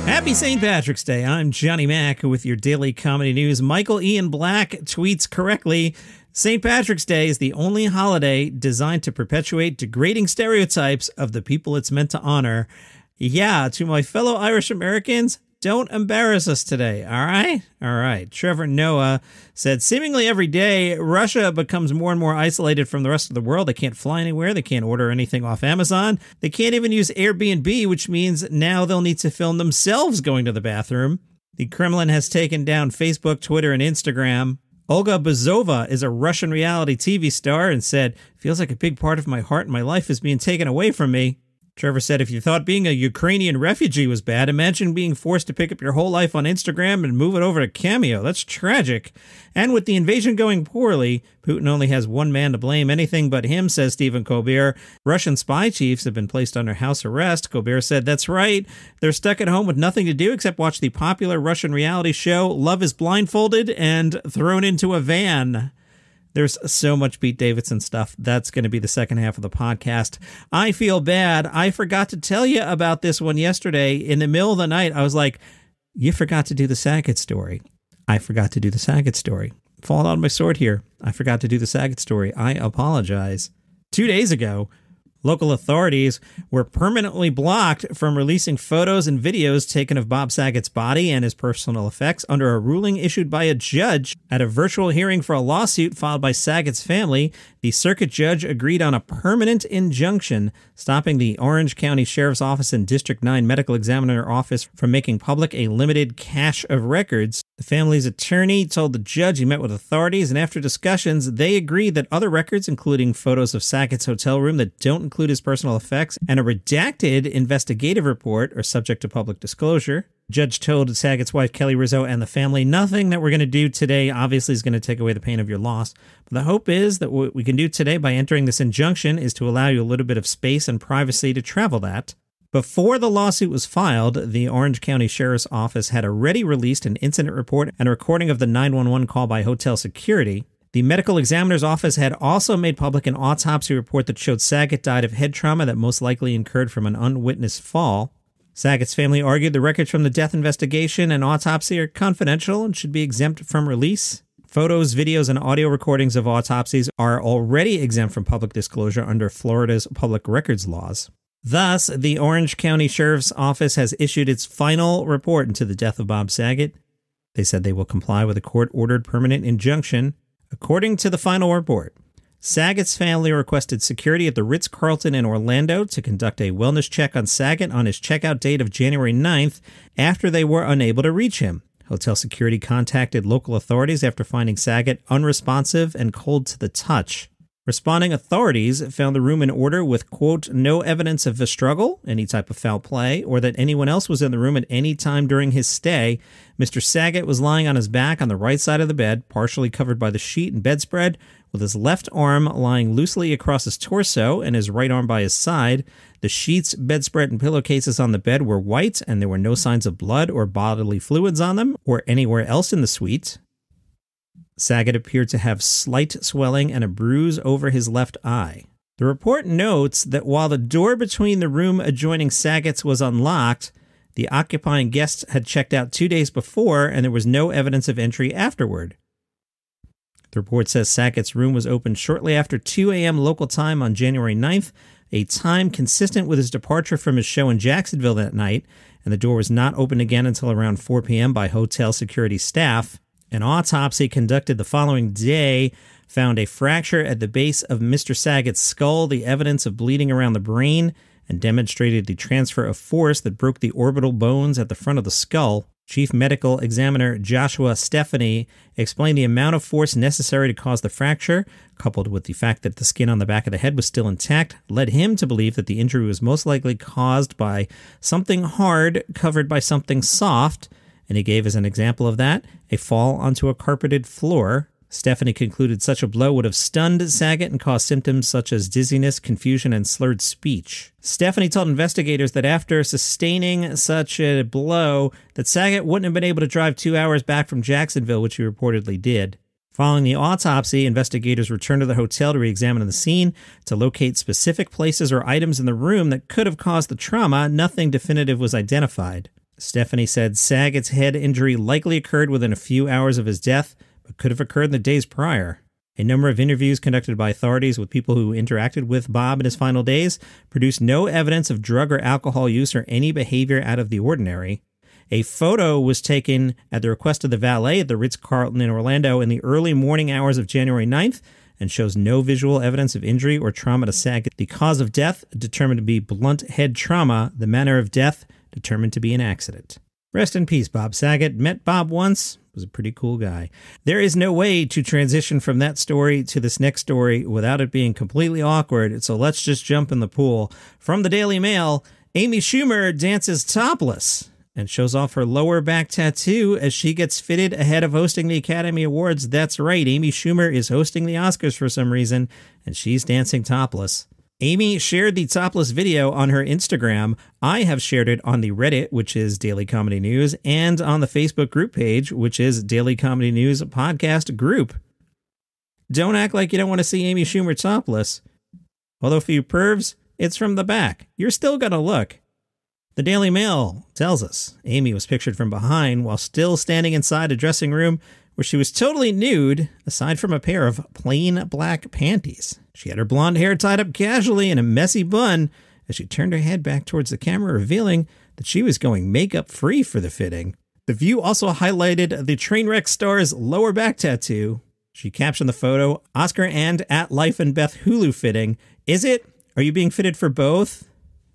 Happy St. Patrick's Day. I'm Johnny Mac with your daily comedy news. Michael Ian Black tweets correctly, St. Patrick's Day is the only holiday designed to perpetuate degrading stereotypes of the people it's meant to honor. Yeah, to my fellow Irish Americans, don't embarrass us today, all right? All right. Trevor Noah said, seemingly every day, Russia becomes more and more isolated from the rest of the world. They can't fly anywhere. They can't order anything off Amazon. They can't even use Airbnb, which means now they'll need to film themselves going to the bathroom. The Kremlin has taken down Facebook, Twitter, and Instagram. Olga Buzova is a Russian reality TV star and said, feels like a big part of my heart and my life is being taken away from me. Trevor said, if you thought being a Ukrainian refugee was bad, imagine being forced to pick up your whole life on Instagram and move it over to Cameo. That's tragic. And with the invasion going poorly, Putin only has one man to blame. Anything but him, says Stephen Colbert. Russian spy chiefs have been placed under house arrest. Colbert said, that's right. They're stuck at home with nothing to do except watch the popular Russian reality show Love is Blindfolded and thrown into a van. There's so much Pete Davidson stuff. That's going to be the second half of the podcast. I feel bad. I forgot to tell you about this one yesterday. In the middle of the night, I was like, you forgot to do the Saget story. I forgot to do the Saget story. Falling on my sword here. I forgot to do the Saget story. I apologize. 2 days ago, local authorities were permanently blocked from releasing photos and videos taken of Bob Saget's body and his personal effects under a ruling issued by a judge at a virtual hearing for a lawsuit filed by Saget's family. The circuit judge agreed on a permanent injunction stopping the Orange County Sheriff's Office and District 9 Medical Examiner Office from making public a limited cache of records. The family's attorney told the judge he met with authorities, and after discussions, they agreed that other records, including photos of Saget's hotel room that don't include his personal effects and a redacted investigative report, are subject to public disclosure. The judge told Saget's wife, Kelly Rizzo, and the family, nothing that we're going to do today obviously is going to take away the pain of your loss. But the hope is that what we can do today by entering this injunction is to allow you a little bit of space and privacy to travel that. Before the lawsuit was filed, the Orange County Sheriff's Office had already released an incident report and a recording of the 911 call by hotel security. The medical examiner's office had also made public an autopsy report that showed Saget died of head trauma that most likely incurred from an unwitnessed fall. Saget's family argued the records from the death investigation and autopsy are confidential and should be exempt from release. Photos, videos, and audio recordings of autopsies are already exempt from public disclosure under Florida's public records laws. Thus, the Orange County Sheriff's Office has issued its final report into the death of Bob Saget. They said they will comply with a court-ordered permanent injunction. According to the final report, Saget's family requested security at the Ritz-Carlton in Orlando to conduct a wellness check on Saget on his checkout date of January 9th after they were unable to reach him. Hotel security contacted local authorities after finding Saget unresponsive and cold to the touch. Responding authorities found the room in order with, quote, no evidence of a struggle, any type of foul play, or that anyone else was in the room at any time during his stay. Mr. Saget was lying on his back on the right side of the bed, partially covered by the sheet and bedspread, with his left arm lying loosely across his torso and his right arm by his side. The sheets, bedspread, and pillowcases on the bed were white, and there were no signs of blood or bodily fluids on them or anywhere else in the suite. Saget appeared to have slight swelling and a bruise over his left eye. The report notes that while the door between the room adjoining Saget's was unlocked, the occupying guests had checked out 2 days before and there was no evidence of entry afterward. The report says Saget's room was opened shortly after 2 a.m. local time on January 9th, a time consistent with his departure from his show in Jacksonville that night, and the door was not opened again until around 4 p.m. by hotel security staff. An autopsy conducted the following day found a fracture at the base of Mr. Saget's skull, the evidence of bleeding around the brain, and demonstrated the transfer of force that broke the orbital bones at the front of the skull. Chief Medical Examiner Joshua Stephanie explained the amount of force necessary to cause the fracture, coupled with the fact that the skin on the back of the head was still intact, led him to believe that the injury was most likely caused by something hard covered by something soft, and he gave as an example of that a fall onto a carpeted floor. Stephanie concluded such a blow would have stunned Saget and caused symptoms such as dizziness, confusion, and slurred speech. Stephanie told investigators that after sustaining such a blow, that Saget wouldn't have been able to drive 2 hours back from Jacksonville, which he reportedly did. Following the autopsy, investigators returned to the hotel to re-examine the scene to locate specific places or items in the room that could have caused the trauma. Nothing definitive was identified. Stephanie said Saget's head injury likely occurred within a few hours of his death, but could have occurred in the days prior. A number of interviews conducted by authorities with people who interacted with Bob in his final days produced no evidence of drug or alcohol use or any behavior out of the ordinary. A photo was taken at the request of the valet at the Ritz-Carlton in Orlando in the early morning hours of January 9th and shows no visual evidence of injury or trauma to Saget. The cause of death determined to be blunt head trauma, the manner of death determined to be an accident. Rest in peace, Bob Saget. Met Bob once. Was a pretty cool guy. There is no way to transition from that story to this next story without it being completely awkward, so let's just jump in the pool. From the Daily Mail, Amy Schumer dances topless and shows off her lower back tattoo as she gets fitted ahead of hosting the Academy Awards. That's right, Amy Schumer is hosting the Oscars for some reason, and she's dancing topless. Amy shared the topless video on her Instagram. I have shared it on the Reddit, which is Daily Comedy News, and on the Facebook group page, which is Daily Comedy News Podcast Group. Don't act like you don't want to see Amy Schumer topless. Although for you pervs, it's from the back. You're still going to look. The Daily Mail tells us Amy was pictured from behind while still standing inside a dressing room where she was totally nude, aside from a pair of plain black panties. She had her blonde hair tied up casually in a messy bun as she turned her head back towards the camera, revealing that she was going makeup-free for the fitting. The View also highlighted the Trainwreck star's lower back tattoo. She captioned the photo, Oscar and at Life and Beth Hulu fitting. Is it? Are you being fitted for both?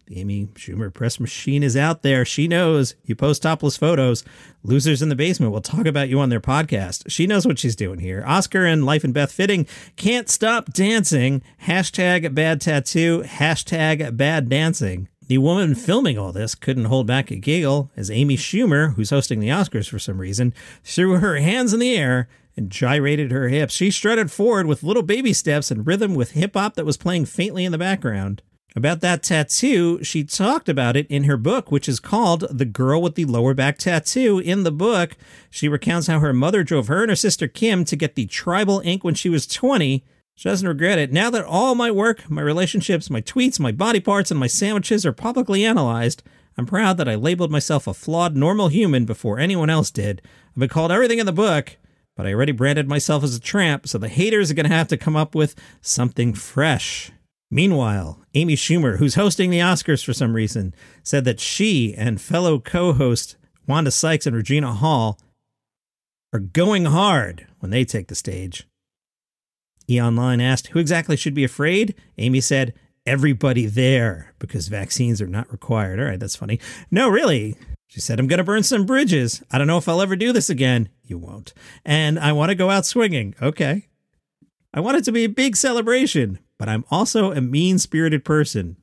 The Amy Schumer press machine is out there. She knows you post topless photos. Losers in the Basement will talk about you on their podcast. She knows what she's doing here. Oscar and Life and Beth fitting. Can't stop dancing. Hashtag bad tattoo. Hashtag bad dancing. The woman filming all this couldn't hold back a giggle as Amy Schumer, who's hosting the Oscars for some reason, threw her hands in the air and gyrated her hips. She strutted forward with little baby steps and rhythm with hip-hop that was playing faintly in the background. About that tattoo, she talked about it in her book, which is called The Girl with the Lower Back Tattoo. In the book, she recounts how her mother drove her and her sister Kim to get the tribal ink when she was 20. She doesn't regret it. Now that all my work, my relationships, my tweets, my body parts, and my sandwiches are publicly analyzed, I'm proud that I labeled myself a flawed normal human before anyone else did. I've been called everything in the book, but I already branded myself as a tramp, so the haters are going to have to come up with something fresh. Meanwhile, Amy Schumer, who's hosting the Oscars for some reason, said that she and fellow co-host Wanda Sykes and Regina Hall are going hard when they take the stage. E-Online asked, who exactly should be afraid? Amy said, everybody there, because vaccines are not required. All right, that's funny. No, really. She said, I'm going to burn some bridges. I don't know if I'll ever do this again. You won't. And I want to go out swinging. Okay. I want it to be a big celebration, but I'm also a mean-spirited person,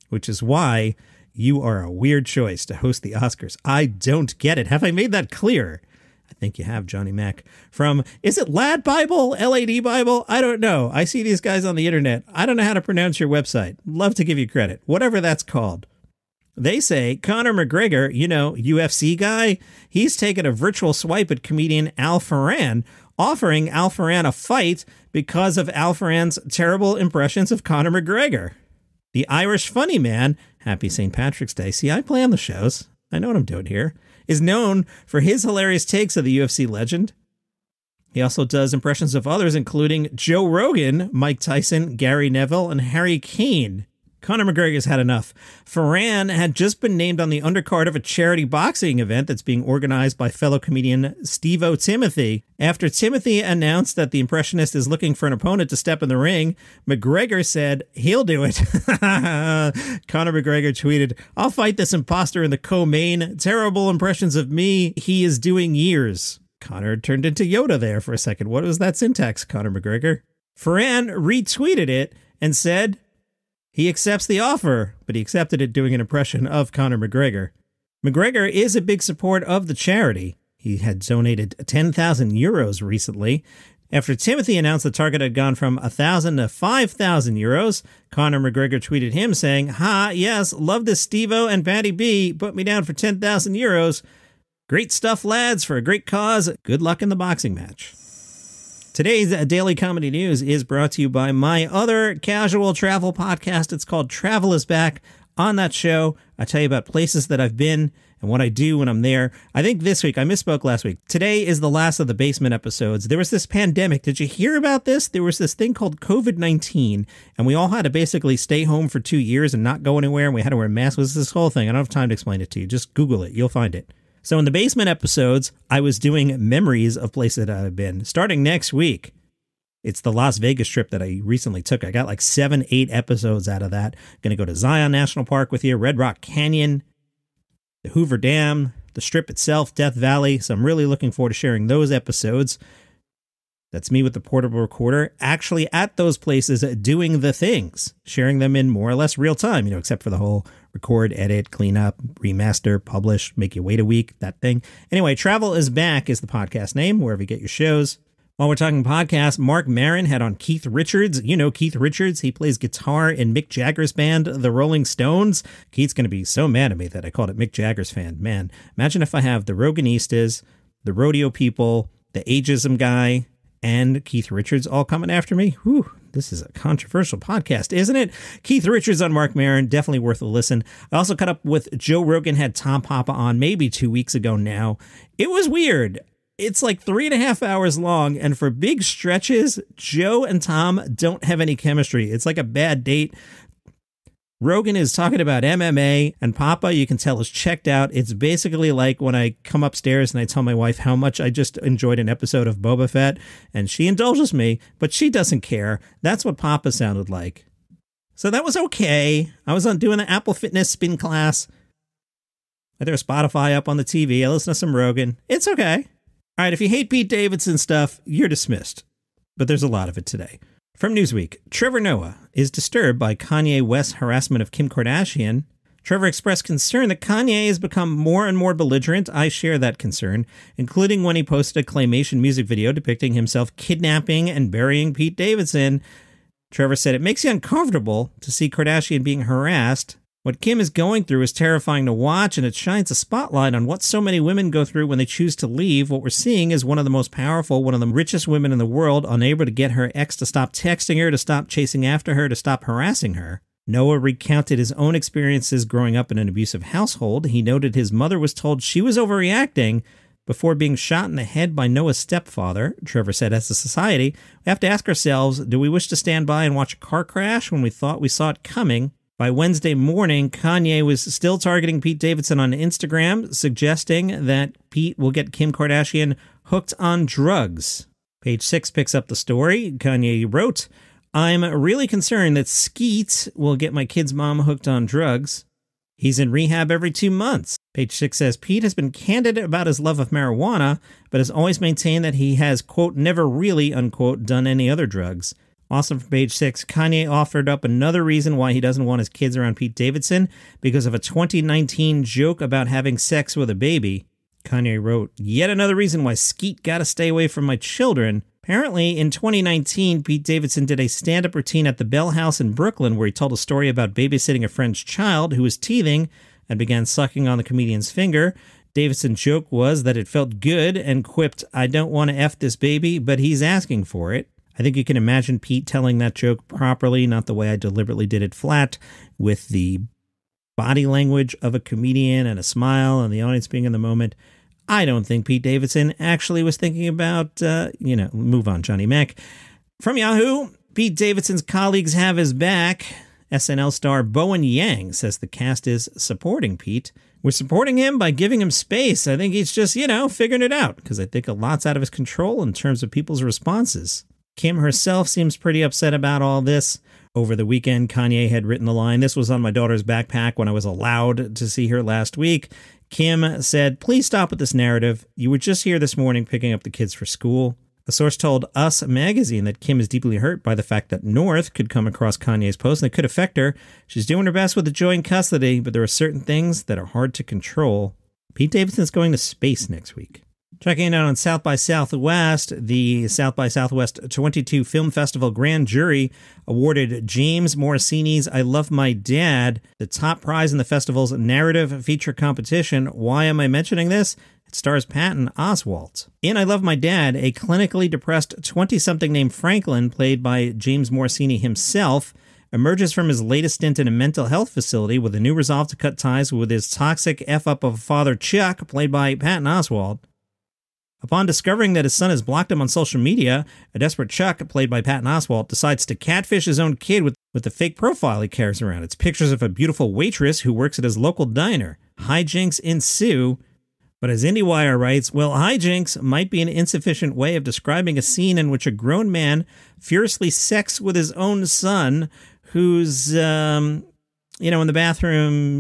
which is why you are a weird choice to host the Oscars. I don't get it. Have I made that clear? I think you have, Johnny Mac. From, is it Lad Bible? LAD Bible? I don't know. I see these guys on the internet. I don't know how to pronounce your website. Love to give you credit. Whatever that's called. They say Conor McGregor, you know, UFC guy, he's taken a virtual swipe at comedian Al Ferran, offering Al Ferran a fight because of Al Ferran's terrible impressions of Conor McGregor. The Irish funny man, happy St. Patrick's Day, see, I plan the shows, I know what I'm doing here, is known for his hilarious takes of the UFC legend. He also does impressions of others, including Joe Rogan, Mike Tyson, Gary Neville, and Harry Kane. Conor McGregor's had enough. Ferran had just been named on the undercard of a charity boxing event that's being organized by fellow comedian Steve-O Timothy. After Timothy announced that the impressionist is looking for an opponent to step in the ring, McGregor said he'll do it. Conor McGregor tweeted, I'll fight this imposter in the co-main. Terrible impressions of me he is doing years. Conor turned into Yoda there for a second. What was that syntax, Conor McGregor? Ferran retweeted it and said, he accepts the offer, but he accepted it doing an impression of Conor McGregor. McGregor is a big supporter of the charity. He had donated 10,000 euros recently. After Timothy announced the target had gone from 1,000 to 5,000 euros, Conor McGregor tweeted him saying, ha, yes, love this Steve-O and Patty B. Put me down for 10,000 euros. Great stuff, lads, for a great cause. Good luck in the boxing match. Today's Daily Comedy News is brought to you by my other casual travel podcast. It's called Travel is Back. On that show, I tell you about places that I've been and what I do when I'm there. I think this week, I misspoke last week. Today is the last of the basement episodes. There was this pandemic. Did you hear about this? There was this thing called COVID-19, and we all had to basically stay home for 2 years and not go anywhere, and we had to wear masks. It was this whole thing. I don't have time to explain it to you. Just Google it. You'll find it. So in the basement episodes, I was doing memories of places that I've been. Starting next week, it's the Las Vegas trip that I recently took. I got like 7-8 episodes out of that. Going to go to Zion National Park with you, Red Rock Canyon, the Hoover Dam, the Strip itself, Death Valley. So I'm really looking forward to sharing those episodes. That's me with the portable recorder, actually at those places doing the things, sharing them in more or less real time, except for the whole record, edit, clean up, remaster, publish, make you wait a week, that thing. Anyway, Travel is Back is the podcast name, wherever you get your shows. While we're talking podcasts, Mark Maron had on Keith Richards. You know Keith Richards. He plays guitar in Mick Jagger's band, The Rolling Stones. Keith's going to be so mad at me that I called it Mick Jagger's fan. Man, imagine if I have the Roganistas, the Rodeo People, the Ageism guy, and Keith Richards all coming after me. Whew, this is a controversial podcast, isn't it? Keith Richards on Mark Maron, definitely worth a listen. I also caught up with Joe Rogan, had Tom Papa on maybe 2 weeks ago now. It was weird. It's like 3.5 hours long, and for big stretches, Joe and Tom don't have any chemistry. It's like a bad date. Rogan is talking about MMA, and Papa, you can tell, is checked out. It's basically like when I come upstairs and I tell my wife how much I just enjoyed an episode of Boba Fett, and she indulges me, but she doesn't care. That's what Papa sounded like. So that was okay. I was on doing the Apple Fitness spin class. I threw Spotify up on the TV. I listened to some Rogan. It's okay. All right, if you hate Pete Davidson stuff, you're dismissed. But there's a lot of it today. From Newsweek, Trevor Noah is disturbed by Kanye West's harassment of Kim Kardashian. Trevor expressed concern that Kanye has become more and more belligerent. I share that concern, including when he posted a claymation music video depicting himself kidnapping and burying Pete Davidson. Trevor said, "It makes you uncomfortable to see Kardashian being harassed. What Kim is going through is terrifying to watch, and it shines a spotlight on what so many women go through when they choose to leave. What we're seeing is one of the most powerful, one of the richest women in the world, unable to get her ex to stop texting her, to stop chasing after her, to stop harassing her." Noah recounted his own experiences growing up in an abusive household. He noted his mother was told she was overreacting before being shot in the head by Noah's stepfather. Trevor said, "As a society, we have to ask ourselves, do we wish to stand by and watch a car crash when we thought we saw it coming?" By Wednesday morning, Kanye was still targeting Pete Davidson on Instagram, suggesting that Pete will get Kim Kardashian hooked on drugs. Page 6 picks up the story. Kanye wrote, "I'm really concerned that Skeet will get my kid's mom hooked on drugs. He's in rehab every 2 months." Page 6 says, "Pete has been candid about his love of marijuana, but has always maintained that he has, quote, never really, unquote, done any other drugs." Also from page 6, Kanye offered up another reason why he doesn't want his kids around Pete Davidson, because of a 2019 joke about having sex with a baby. Kanye wrote, "Yet another reason why Skeet gotta stay away from my children." Apparently, in 2019, Pete Davidson did a stand-up routine at the Bell House in Brooklyn where he told a story about babysitting a friend's child who was teething and began sucking on the comedian's finger. Davidson's joke was that it felt good and quipped, "I don't want to F this baby, but he's asking for it." I think you can imagine Pete telling that joke properly, not the way I deliberately did it flat, with the body language of a comedian and a smile and the audience being in the moment. I don't think Pete Davidson actually was thinking about, move on, Johnny Mac. From Yahoo, Pete Davidson's colleagues have his back. SNL star Bowen Yang says the cast is supporting Pete. "We're supporting him by giving him space. I think he's just, figuring it out, because I think a lot's out of his control in terms of people's responses." Kim herself seems pretty upset about all this. Over the weekend, Kanye had written the line, "This was on my daughter's backpack when I was allowed to see her last week." Kim said, "Please stop with this narrative. You were just here this morning picking up the kids for school." A source told Us magazine that Kim is deeply hurt by the fact that North could come across Kanye's post and it could affect her. She's doing her best with the joint custody, but there are certain things that are hard to control. Pete Davidson's going to space next week. Checking out on South by Southwest, the South by Southwest 22 Film Festival Grand Jury awarded James Morosini's I Love My Dad the top prize in the festival's narrative feature competition. Why am I mentioning this? It stars Patton Oswalt. In I Love My Dad, a clinically depressed 20-something named Franklin, played by James Morosini himself, emerges from his latest stint in a mental health facility with a new resolve to cut ties with his toxic F-up of a father, Chuck, played by Patton Oswalt. Upon discovering that his son has blocked him on social media, a desperate Chuck, played by Patton Oswalt, decides to catfish his own kid with the fake profile he carries around. It's pictures of a beautiful waitress who works at his local diner. Hijinks ensue. But as IndieWire writes, well, hijinks might be an insufficient way of describing a scene in which a grown man furiously sexts with his own son, who's, in the bathroom,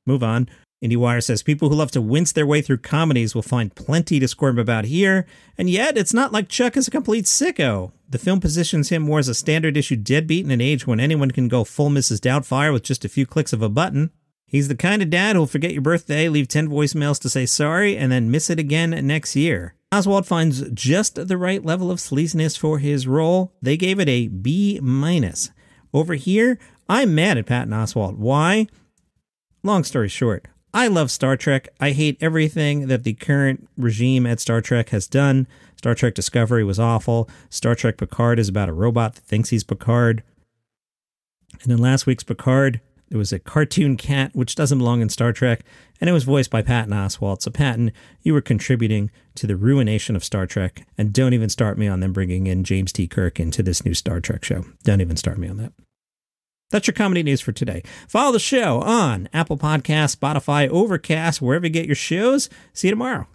move on. IndieWire says people who love to wince their way through comedies will find plenty to squirm about here, and yet it's not like Chuck is a complete sicko. The film positions him more as a standard-issue deadbeat in an age when anyone can go full Mrs. Doubtfire with just a few clicks of a button. He's the kind of dad who'll forget your birthday, leave 10 voicemails to say sorry, and then miss it again next year. Oswalt finds just the right level of sleaziness for his role. They gave it a B-. Over here, I'm mad at Patton Oswalt. Why? Long story short, I love Star Trek. I hate everything that the current regime at Star Trek has done. Star Trek Discovery was awful. Star Trek Picard is about a robot that thinks he's Picard. And in last week's Picard, there was a cartoon cat, which doesn't belong in Star Trek, and it was voiced by Patton Oswalt. So Patton, you were contributing to the ruination of Star Trek, and don't even start me on them bringing in James T. Kirk into this new Star Trek show. Don't even start me on that. That's your comedy news for today. Follow the show on Apple Podcasts, Spotify, Overcast, wherever you get your shows. See you tomorrow.